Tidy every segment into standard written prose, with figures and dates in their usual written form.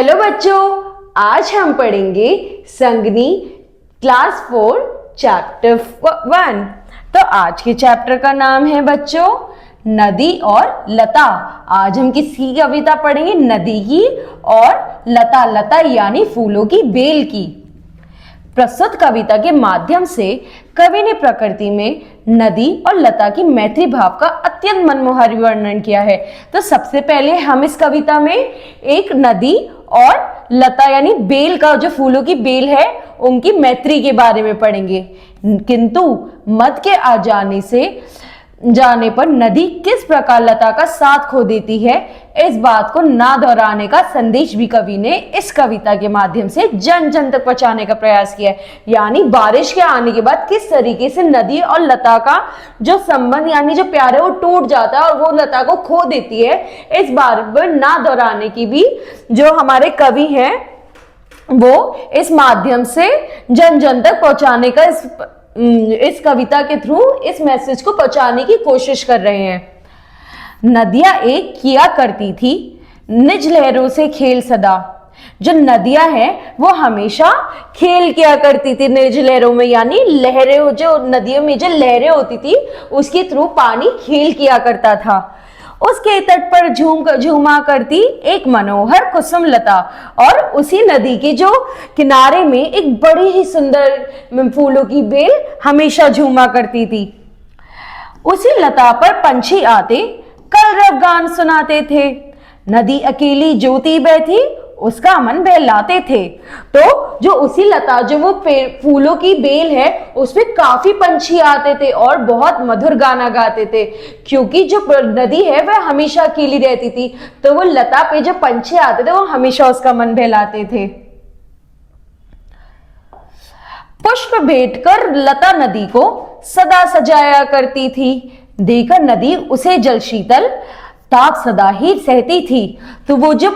Hello बच्चों, आज हम पढ़ेंगे संगनी क्लास 4 चैप्टर 1। तो आज के चैप्टर का नाम है बच्चों नदी और लता। आज हम किसकी कविता पढ़ेंगे? नदी की और लता। लता यानी फूलों की बेल की। प्रस्तुत कविता के माध्यम से कवि ने प्रकृति में नदी और लता की मैत्री भाव का अत्यंत मनमोहक वर्णन किया है। तो सबसे पहले हम इस कविता में एक नदी और लता यानी बेल का, जो फूलों की बेल है, उनकी मैत्री के बारे में पढ़ेंगे। किंतु मध के आ जाने पर नदी किस प्रकार लता का साथ खो देती है, इस बात को ना दोहराने का संदेश भी कवि ने इस कविता के माध्यम से जन जन तक पहुंचाने का प्रयास किया है। यानी बारिश के आने के बाद किस तरीके से नदी और लता का जो संबंध यानी जो प्यार है वो टूट जाता है और वो लता को खो देती है, इस बात पर ना दोहराने की भी जो हमारे कवि हैं वो इस माध्यम से जन जन तक पहुंचाने का इस कविता के थ्रू इस मैसेज को पहुंचाने की कोशिश कर रहे हैं। नदियां एक किया करती थी निज लहरों से खेल सदा। जो नदियां हैं वो हमेशा खेल किया करती थी निज लहरों में, यानी लहरें, जो नदियों में जो लहरें होती थी उसके थ्रू पानी खेल किया करता था। उसके तट पर झूमा करती एक मनोहर कुसुम लता, और उसी नदी के जो किनारे में एक बड़ी ही सुंदर फूलों की बेल हमेशा झूमा करती थी। उसी लता पर पंछी आते कलरव गान सुनाते थे। नदी अकेली ज्योति बैठी उसका मन बहलाते थे। तो जो उसी लता, जो वो फूलों की बेल है, उसमें काफी पंछी आते थे और बहुत मधुर गाना गाते थे, क्योंकि जो नदी है वह हमेशा अकेली रहती थी। तो वो लता पे जो पंछी आते थे वो हमेशा उसका मन बहलाते थे। पुष्प भेंट कर लता नदी को सदा सजाया करती थी। देकर नदी उसे जल शीतल ताप सदा ही सहती थी। तो वो जो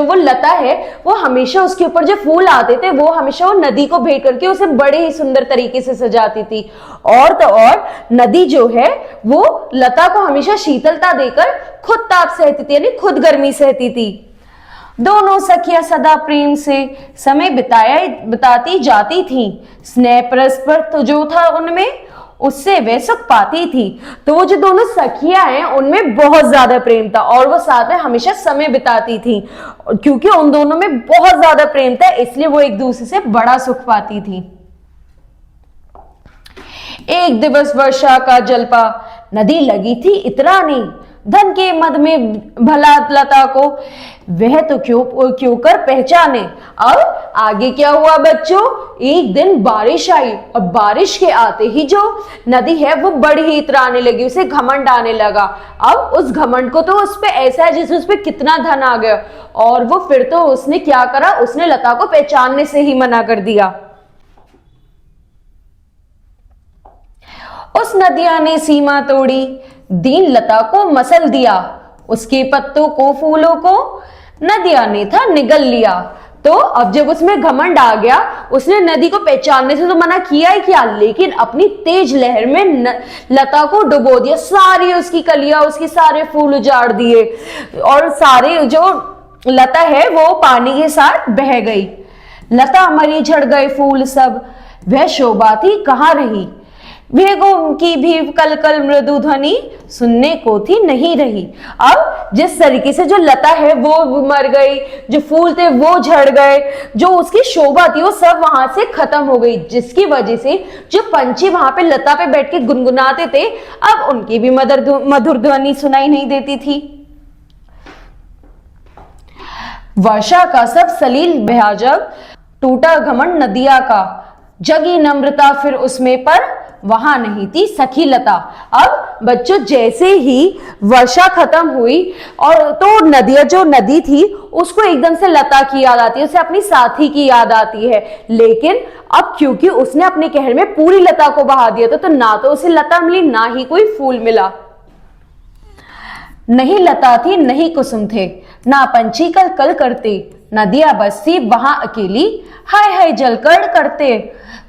वो लता है वो हमेशा उसके ऊपर जो फूल आते थे वो हमेशा वो नदी को भेंट करके उसे बड़े ही सुंदर तरीके से सजाती थी। और तो और नदी जो है वो लता को हमेशा शीतलता देकर खुद ताप सहती थी, यानी खुद गर्मी सहती थी। दोनों सखियां सदा प्रेम से समय बिताती जाती थी। स्नेह परस्पर तो जो था उनमें उससे वे सुख पाती थी। तो वो जो दोनों सखियां हैं उनमें बहुत ज्यादा प्रेम था और वो साथ में हमेशा समय बिताती थी, क्योंकि उन दोनों में बहुत ज्यादा प्रेम था, इसलिए वो एक दूसरे से बड़ा सुख पाती थी। एक दिवस वर्षा का जलपा नदी लगी थी इतरानी। धन के मद में भला लता को वह तो क्यों कर पहचाने। अब आगे क्या हुआ बच्चों? एक दिन बारिश आई और बारिश के आते ही जो नदी है वो बड़ी ही इतराने लगी, उसे घमंड आने लगा। अब उस घमंड को तो उस पे ऐसा है जैसे उस पे कितना धन आ गया, और वो फिर तो उसने क्या करा, उसने लता को पहचानने से ही मना कर दिया। उस नदिया ने सीमा तोड़ी दीन लता को मसल दिया। उसके पत्तों को फूलों को नदिया ने था निगल लिया। तो अब जब उसमें घमंड आ गया, उसने नदी को पहचानने से तो मना किया ही किया, लेकिन अपनी तेज लहर में लता को डुबो दिया। सारी उसकी कलियां, उसके सारे फूल उजाड़ दिए और सारे जो लता है वो पानी के साथ बह गई। लता मरी झड़ गए फूल सब, वह शोभा थी कहाँ रही। मेघों की भी कल कल मृदु ध्वनि सुनने को थी नहीं रही। अब जिस तरीके से जो लता है वो मर गई, जो फूल थे वो झड़ गए, जो उसकी शोभा थी वो सब वहां से खत्म हो गई, जिसकी वजह से जो पंछी वहां पे लता पे बैठ के गुनगुनाते थे अब उनकी भी मधुर ध्वनि सुनाई नहीं देती थी। वर्षा का सब सलील बहा जब टूटा घमंड नदिया का। जगी नम्रता फिर उसमें पर वहां नहीं थी सखी लता। अब बच्चों जैसे ही वर्षा खत्म हुई और तो नदी थी उसको एकदम से लता की याद आती है, उसे अपनी साथी की याद आती है। लेकिन अब क्योंकि उसने अपने कहर में पूरी लता को बहा दिया था, तो ना तो उसे लता मिली ना ही कोई फूल मिला। नहीं लता थी नहीं कुसुम थे, ना पंछी कल कल करते। नदियां बस थी वहां अकेली हाय हाय जलकर करते।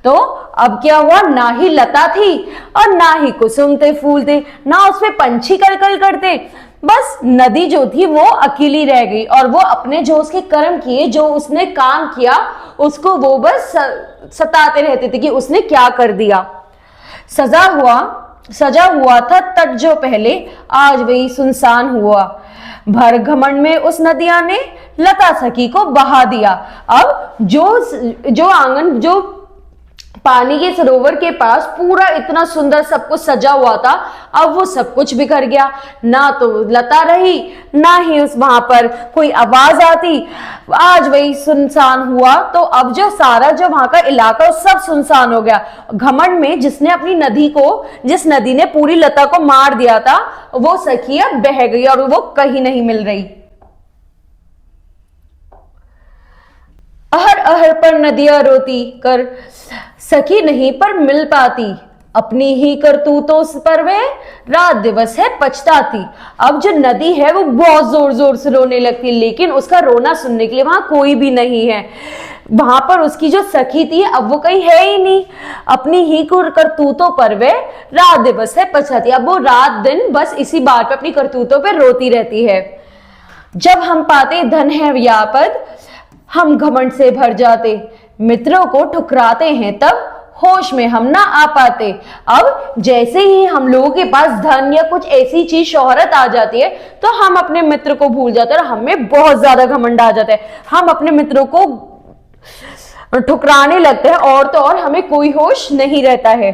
तो अब क्या हुआ, ना ही लता थी और ना ही कुसुम थे, फूल थे, ना उसमें पंछी कलकल करते। बस नदी जो थी वो अकेली रह गई और वो अपने जो उसके कर्म किए, जो उसने काम किया, उसको वो बस सताते रहते थे कि उसने क्या कर दिया। सजा हुआ था तट जो पहले, आज वही सुनसान हुआ। भर घमंड में उस नदिया ने लता सखी को बहा दिया। अब जो आंगन, जो पानी के सरोवर के पास पूरा इतना सुंदर सब कुछ सजा हुआ था, अब वो सब कुछ बिखर गया। ना तो लता रही, ना ही उस वहां पर कोई आवाज आती। आज वही सुनसान हुआ। तो अब जो सारा जो वहां का इलाका वो सब सुनसान हो गया। घमंड में जिस नदी ने पूरी लता को मार दिया था, वो सखी अब बह गई और वो कहीं नहीं मिल रही। अहर अहर पर नदियां रोती कर सखी नहीं पर मिल पाती, अपनी ही करतूतों पर वे रात दिवस है पछताती। अब जो नदी है वो बहुत जोर जोर से रोने लगती, लेकिन उसका रोना सुनने के लिए वहां कोई भी नहीं है। वहां पर उसकी जो सखी थी अब वो कहीं है ही नहीं। अपनी ही करतूतों पर वे रात दिवस है पछताती। अब वो रात दिन बस इसी बात पे अपनी करतूतों पर रोती रहती है। जब हम पाते धन है व्यापद, हम घमंड से भर जाते, मित्रों को ठुकराते हैं तब होश में हम ना आ पाते। अब जैसे ही हम लोगों के पास धन या कुछ ऐसी चीज, शोहरत आ जाती है, तो हम अपने मित्र को भूल जाते हैं और हमें बहुत ज्यादा घमंड आ जाता है। हम अपने मित्रों को ठुकराने लगते हैं और तो और हमें कोई होश नहीं रहता है।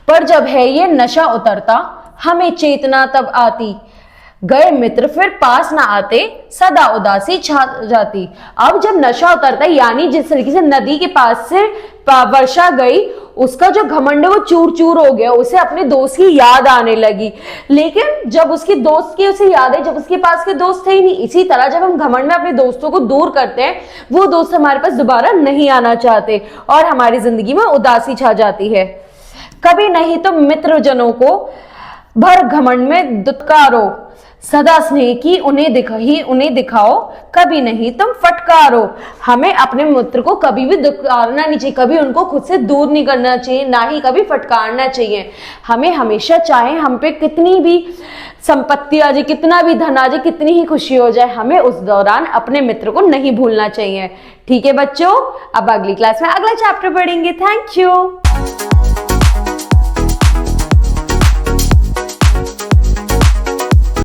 पर जब है ये नशा उतरता, हमें चेतना तब आती, गए मित्र फिर पास ना आते, सदा उदासी छा जाती। अब जब नशा उतरता है, यानी जिस तरीके से नदी के पास से वर्षा गई, उसका जो घमंड है वो चूर चूर हो गया, उसे अपने दोस्त की याद आने लगी। लेकिन जब उसकी दोस्त की उसे याद है, जब उसके पास के दोस्त थे ही नहीं। इसी तरह जब हम घमंड में अपने दोस्तों को दूर करते हैं, वो दोस्त हमारे पास दोबारा नहीं आना चाहते और हमारी जिंदगी में उदासी छा जाती है। कभी नहीं तो मित्रजनों को भर घमंड में दुत्कारो, सदा स्नेह की उन्हें दिखाओ, कभी नहीं तुम फटकारो। हमें अपने मित्र को कभी भी दुत्कारना नहीं चाहिए, कभी उनको खुद से दूर नहीं करना चाहिए, ना ही कभी फटकारना चाहिए। हमें हमेशा, चाहे हम पे कितनी भी संपत्ति आ जाए, कितना भी धन आ जाए, कितनी ही खुशी हो जाए, हमें उस दौरान अपने मित्र को नहीं भूलना चाहिए। ठीक है बच्चों, अब अगली क्लास में अगला चैप्टर पढ़ेंगे। Thank you.